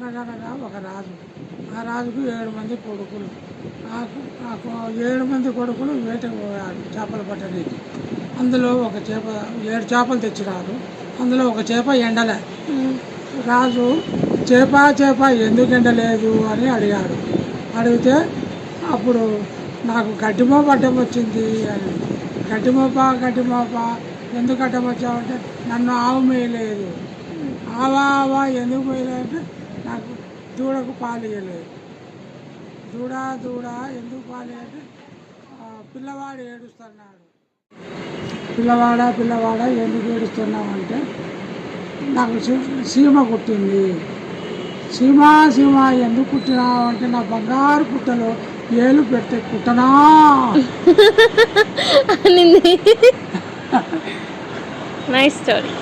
అనగనగా ఒక రాజు. ఆ రాజుకు 7 మంది కొడుకులు. నాకు 7 మంది కొడుకులు వేటకు పోయారు చేపలు పట్టడానికి. అందులో ఒక చేప 7 చేపలు తెచ్చినారు. అందులో ఒక చేప ఎండలే. రాజు చేప ఎందుకు ఎండలేదు అని అడిగాడు. అడిగితే అప్పుడు నాకు గడ్డిమోప అడ్డం వచ్చింది అని. గడ్డిమోప ఎందుకు అడ్డం వచ్చావంటే నన్ను ఆవు మేయలేదు. ఆవా ఎందుకు మేయలేదంటే నాకు దూడకు పాలు ఇవ్వలేదు. దూడ ఎందుకు పాలు అంటే పిల్లవాడు ఏడుస్తున్నాడు. పిల్లవాడ ఎందుకు ఏడుస్తున్నావు అంటే నాకు సీమ కుట్టింది. సీమ ఎందుకు కుట్టినావు అంటే నా బంగారు పుట్టలో ఏలు పెడితే కుట్టనా నైస్ స్టోరీ.